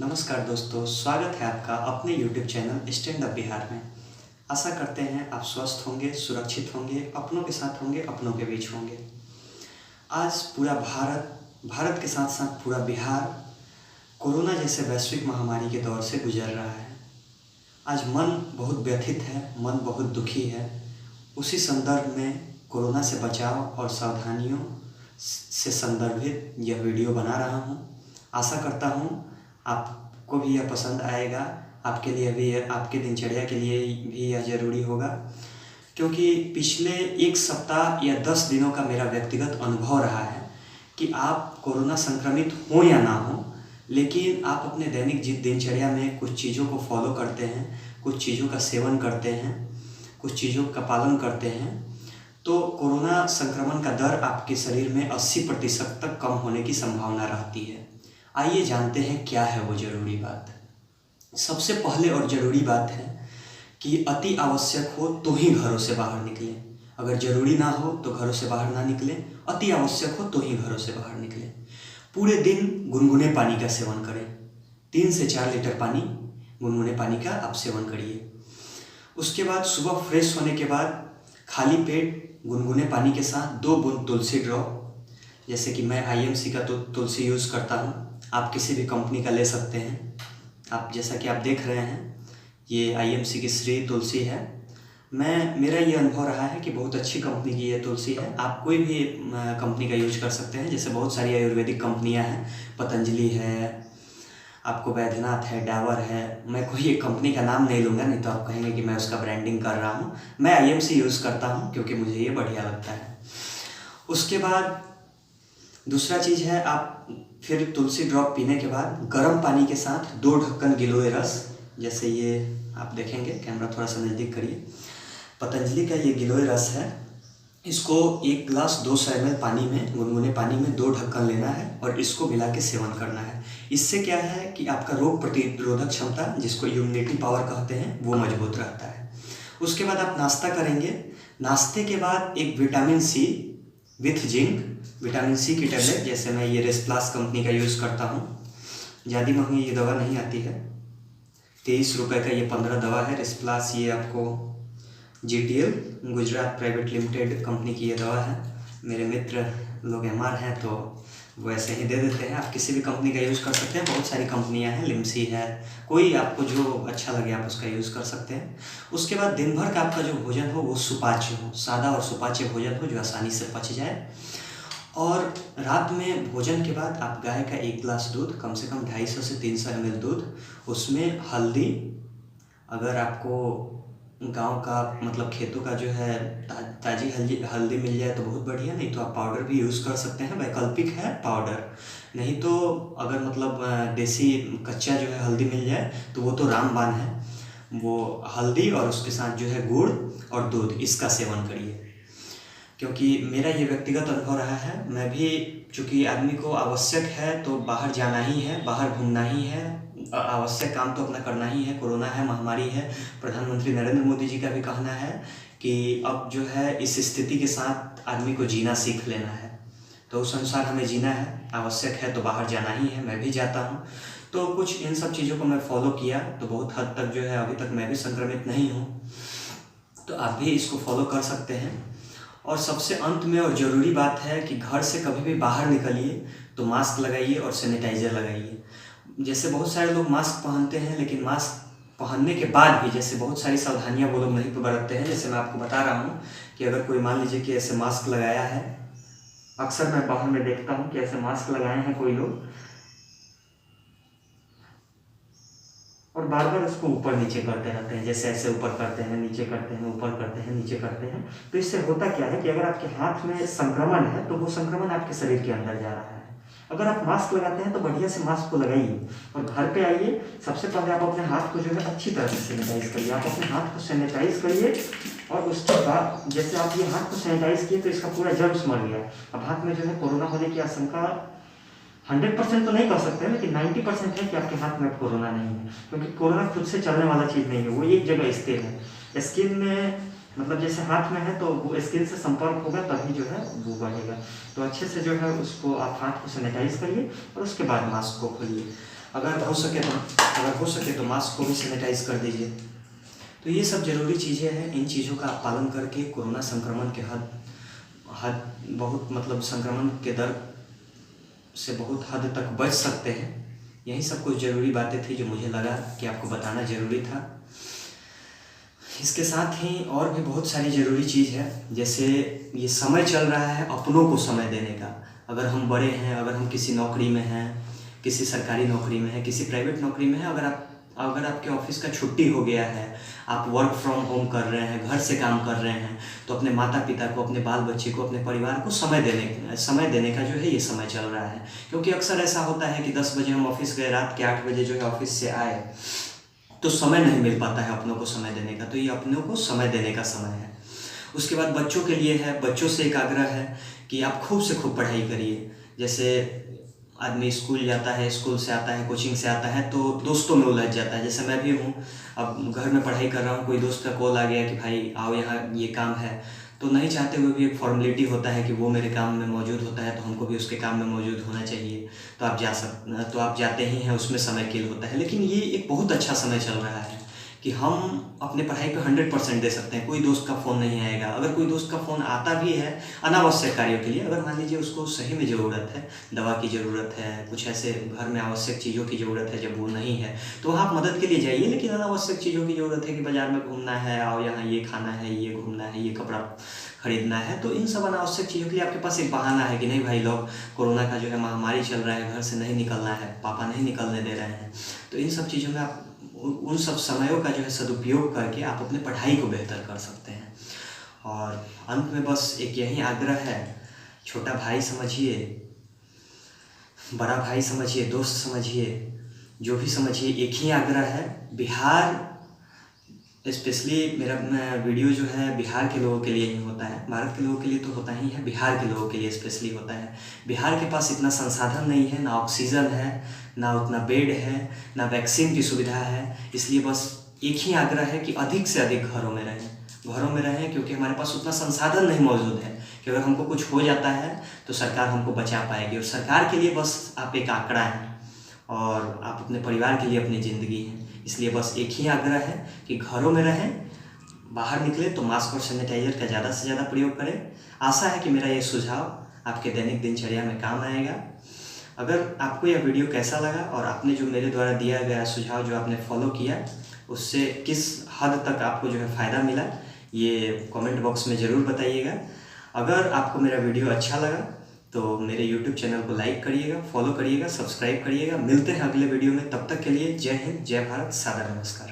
नमस्कार दोस्तों, स्वागत है आपका अपने YouTube channel stand up Bihar में। आशा करते हैं आप स्वस्थ होंगे, सुरक्षित होंगे, अपनों के साथ होंगे, अपनों के बीच होंगे। आज पूरा भारत के साथ साथ पूरा बिहार कोरोना जैसे वैश्विक महामारी के दौर से गुजर रहा है। आज मन बहुत व्यथित है, मन बहुत दुखी है। उसी संदर्भ में कोरोना से बचाव और सावधानियों से संदर्भित यह वीडियो बना रहा हूँ। आशा करता हूँ आपको भी यह पसंद आएगा, आपके लिए भी, आपके दिनचर्या के लिए भी यह ज़रूरी होगा, क्योंकि पिछले एक सप्ताह या 10 दिनों का मेरा व्यक्तिगत अनुभव रहा है कि आप कोरोना संक्रमित हो या ना हो, लेकिन आप अपने दैनिक दिनचर्या में कुछ चीज़ों को फॉलो करते हैं, कुछ चीज़ों का सेवन करते हैं, कुछ चीज़ों का पालन करते हैं, तो कोरोना संक्रमण का दर आपके शरीर में 80% तक कम होने की संभावना रहती है। आइए जानते हैं क्या है वो ज़रूरी बात। सबसे पहले और ज़रूरी बात है कि अति आवश्यक हो तो ही घरों से बाहर निकलें। अगर ज़रूरी ना हो तो घरों से बाहर ना निकलें, अति आवश्यक हो तो ही घरों से बाहर निकलें। पूरे दिन गुनगुने पानी का सेवन करें। 3 से 4 लीटर पानी, गुनगुने पानी का आप सेवन करिए। उसके बाद सुबह फ्रेश होने के बाद खाली पेट गुनगुने पानी के साथ 2 बूंद तुलसी ड्रॉप, जैसे कि मैं IMC का तुलसी यूज़ करता हूँ, आप किसी भी कंपनी का ले सकते हैं। आप जैसा कि आप देख रहे हैं, ये IMC की श्री तुलसी है। मेरा ये अनुभव रहा है कि बहुत अच्छी कंपनी की ये तुलसी है। आप कोई भी कंपनी का यूज कर सकते हैं। जैसे बहुत सारी आयुर्वेदिक कंपनियां हैं, पतंजलि है, आपको वैद्यनाथ है, डाबर है। मैं कोई एक कंपनी का नाम नहीं लूँगा, नहीं तो आप कहेंगे कि मैं उसका ब्रांडिंग कर रहा हूँ। मैं IMC यूज़ करता हूँ क्योंकि मुझे ये बढ़िया लगता है। उसके बाद दूसरा चीज़ है, आप फिर तुलसी ड्रॉप पीने के बाद गर्म पानी के साथ 2 ढक्कन गिलोय रस, जैसे ये आप देखेंगे, कैमरा थोड़ा सा नज़दीक करिए, पतंजलि का ये गिलोय रस है। इसको 1 गिलास 200 ml पानी में, गुनगुने पानी में 2 ढक्कन लेना है और इसको मिला के सेवन करना है। इससे क्या है कि आपका रोग प्रतिरोधक क्षमता, जिसको इम्यूनिटी पावर कहते हैं, वो मजबूत रहता है। उसके बाद आप नाश्ता करेंगे। नाश्ते के बाद एक vitamin C with zinc, vitamin C की टैबलेट, जैसे मैं ये रेस्प्लास कंपनी का यूज़ करता हूँ। ज़्यादा महंगी ये दवा नहीं आती है, 23 रुपये का ये 15 दवा है रेस्प्लास। ये आपको GTL Gujarat private limited company की ये दवा है। मेरे मित्र लोग MR हैं तो वो ऐसे ही दे देते हैं। आप किसी भी कंपनी का यूज़ कर सकते हैं, बहुत सारी कंपनियां हैं, लिम्सी है, कोई आपको जो अच्छा लगे आप उसका यूज़ कर सकते हैं। उसके बाद दिन भर का आपका जो भोजन हो वो सुपाच्य हो, सादा और सुपाच्य भोजन हो जो आसानी से पच जाए। और रात में भोजन के बाद आप गाय का 1 गिलास दूध, कम से कम 250 से 300 ml दूध, उसमें हल्दी, अगर आपको गांव का मतलब खेतों का जो है ताज़ी हल्दी मिल जाए तो बहुत बढ़िया, नहीं तो आप पाउडर भी यूज़ कर सकते हैं, वैकल्पिक है पाउडर। नहीं तो अगर मतलब देसी कच्चा जो है हल्दी मिल जाए तो वो तो रामबाण है। वो हल्दी और उसके साथ जो है गुड़ और दूध, इसका सेवन करिए। क्योंकि मेरा ये व्यक्तिगत अनुभव रहा है, मैं भी, चूँकि आदमी को आवश्यक है तो बाहर जाना ही है, बाहर घूमना ही है, आवश्यक काम तो अपना करना ही है। कोरोना है, महामारी है। प्रधानमंत्री नरेंद्र मोदी जी का भी कहना है कि अब जो है इस स्थिति के साथ आदमी को जीना सीख लेना है, तो उस अनुसार हमें जीना है। आवश्यक है तो बाहर जाना ही है, मैं भी जाता हूँ। तो कुछ इन सब चीज़ों को मैं फॉलो किया तो बहुत हद तक जो है अभी तक मैं भी संक्रमित नहीं हूँ, तो आप भी इसको फॉलो कर सकते हैं। और सबसे अंत में और ज़रूरी बात है कि घर से कभी भी बाहर निकलिए तो मास्क लगाइए और सैनिटाइज़र लगाइए। जैसे बहुत सारे लोग मास्क पहनते हैं, लेकिन मास्क पहनने के बाद भी जैसे बहुत सारी सावधानियां वो लोग नहीं बरतते हैं। जैसे मैं आपको बता रहा हूँ कि अगर कोई मान लीजिए कि ऐसे मास्क लगाया है, अक्सर मैं बाहर में देखता हूँ कि ऐसे मास्क लगाए हैं कोई लोग और बार बार उसको ऊपर नीचे करते रहते हैं, जैसे ऐसे ऊपर करते हैं, नीचे करते हैं, ऊपर करते हैं, नीचे करते हैं। तो इससे होता क्या है कि अगर आपके हाथ में संक्रमण है तो वो संक्रमण आपके शरीर के अंदर जा रहा है। अगर आप मास्क लगाते हैं तो बढ़िया से मास्क को लगाइए और घर पे आइए। सबसे पहले आप अपने हाथ को जो है अच्छी तरह से सैनिटाइज करिए। आप अपने हाथ को सैनिटाइज करिए और उसके बाद जैसे आप ये हाथ को सैनिटाइज किए तो इसका पूरा जर्म्स मर गया। अब हाथ में जो है कोरोना होने की आशंका 100% तो नहीं कर सकते, लेकिन 90% है कि आपके हाथ में कोरोना नहीं है, क्योंकि कोरोना खुद से चलने वाला चीज़ नहीं है, वो एक जगह स्थिर है। स्किन में मतलब जैसे हाथ में है तो वो स्किन से संपर्क होगा तभी जो है वो बढ़ेगा। तो अच्छे से जो है उसको आप हाथ को सैनिटाइज करिए और उसके बाद मास्क को खोलिए। अगर हो सके तो मास्क को भी सैनिटाइज कर दीजिए। तो ये सब ज़रूरी चीज़ें हैं। इन चीज़ों का आप पालन करके कोरोना संक्रमण के संक्रमण के दर से बहुत हद तक बच सकते हैं। यही सब कुछ ज़रूरी बातें थी जो मुझे लगा कि आपको बताना ज़रूरी था। इसके साथ ही और भी बहुत सारी ज़रूरी चीज़ है, जैसे ये समय चल रहा है अपनों को समय देने का। अगर हम बड़े हैं, अगर हम किसी नौकरी में हैं, किसी सरकारी नौकरी में हैं, किसी प्राइवेट नौकरी में हैं, अगर आपके ऑफिस का छुट्टी हो गया है, आप वर्क फ्रॉम होम कर रहे हैं, घर से काम कर रहे हैं, तो अपने माता पिता को, अपने बाल बच्चे को, अपने परिवार को समय देने का जो है ये समय चल रहा है। क्योंकि अक्सर ऐसा होता है कि 10 बजे हम ऑफिस गए, रात के 8 बजे जो है ऑफिस से आए तो समय नहीं मिल पाता है अपनों को समय देने का। तो ये अपनों को समय देने का समय है। उसके बाद बच्चों के लिए है, बच्चों से एक आग्रह है कि आप खूब से खूब पढ़ाई करिए। जैसे आदमी स्कूल जाता है, स्कूल से आता है, कोचिंग से आता है तो दोस्तों में उलझ जाता है। जैसे मैं भी हूँ, अब घर में पढ़ाई कर रहा हूँ, कोई दोस्त का कॉल आ गया कि भाई आओ यहाँ ये काम है, तो नहीं चाहते हुए भी एक फॉर्मेलिटी होता है कि वो मेरे काम में मौजूद होता है तो हमको भी उसके काम में मौजूद होना चाहिए। तो आप जाते ही हैं, उसमें समय किल होता है। लेकिन ये एक बहुत अच्छा समय चल रहा है कि हम अपने पढ़ाई पे 100% दे सकते हैं। कोई दोस्त का फ़ोन नहीं आएगा। अगर कोई दोस्त का फ़ोन आता भी है अनावश्यक कार्यों के लिए, अगर मान लीजिए उसको सही में ज़रूरत है, दवा की ज़रूरत है, कुछ ऐसे घर में आवश्यक चीज़ों की ज़रूरत है, जब वो नहीं है तो वहाँ आप मदद के लिए जाइए। लेकिन अनावश्यक चीज़ों की ज़रूरत है कि बाज़ार में घूमना है, आओ यहाँ ये खाना है, ये घूमना है, ये कपड़ा खरीदना है, तो इन सब अनावश्यक चीज़ों के लिए आपके पास एक बहाना है कि नहीं भाई लोग, कोरोना का जो है महामारी चल रहा है, घर से नहीं निकलना है, पापा नहीं निकलने दे रहे हैं। तो इन सब चीज़ों में आप उन सब समयों का जो है सदुपयोग करके आप अपने पढ़ाई को बेहतर कर सकते हैं। और अंत में बस एक यही आग्रह है, छोटा भाई समझिए, बड़ा भाई समझिए, दोस्त समझिए, जो भी समझिए, एक ही आग्रह है। बिहार स्पेशली मेरा वीडियो जो है बिहार के लोगों के लिए ही होता है। भारत के लोगों के लिए तो होता ही है, बिहार के लोगों के लिए स्पेशली होता है। बिहार के पास इतना संसाधन नहीं है, ना ऑक्सीजन है, ना उतना बेड है, ना वैक्सीन की सुविधा है। इसलिए बस एक ही आग्रह है कि अधिक से अधिक घरों में रहें, क्योंकि हमारे पास उतना संसाधन नहीं मौजूद है कि अगर हमको कुछ हो जाता है तो सरकार हमको बचा पाएगी। और सरकार के लिए बस आप एक आंकड़ा हैं और आप अपने परिवार के लिए अपनी ज़िंदगी हैं। इसलिए बस एक ही आग्रह है कि घरों में रहें, बाहर निकले तो मास्क और सैनिटाइजर का ज़्यादा से ज़्यादा प्रयोग करें। आशा है कि मेरा ये सुझाव आपके दैनिक दिनचर्या में काम आएगा। अगर आपको यह वीडियो कैसा लगा और आपने जो मेरे द्वारा दिया गया सुझाव जो आपने फॉलो किया, उससे किस हद तक आपको जो है फ़ायदा मिला, ये कमेंट बॉक्स में ज़रूर बताइएगा। अगर आपको मेरा वीडियो अच्छा लगा तो मेरे YouTube चैनल को लाइक करिएगा, फॉलो करिएगा, सब्सक्राइब करिएगा। मिलते हैं अगले वीडियो में, तब तक के लिए जय हिंद, जय भारत, सादर नमस्कार।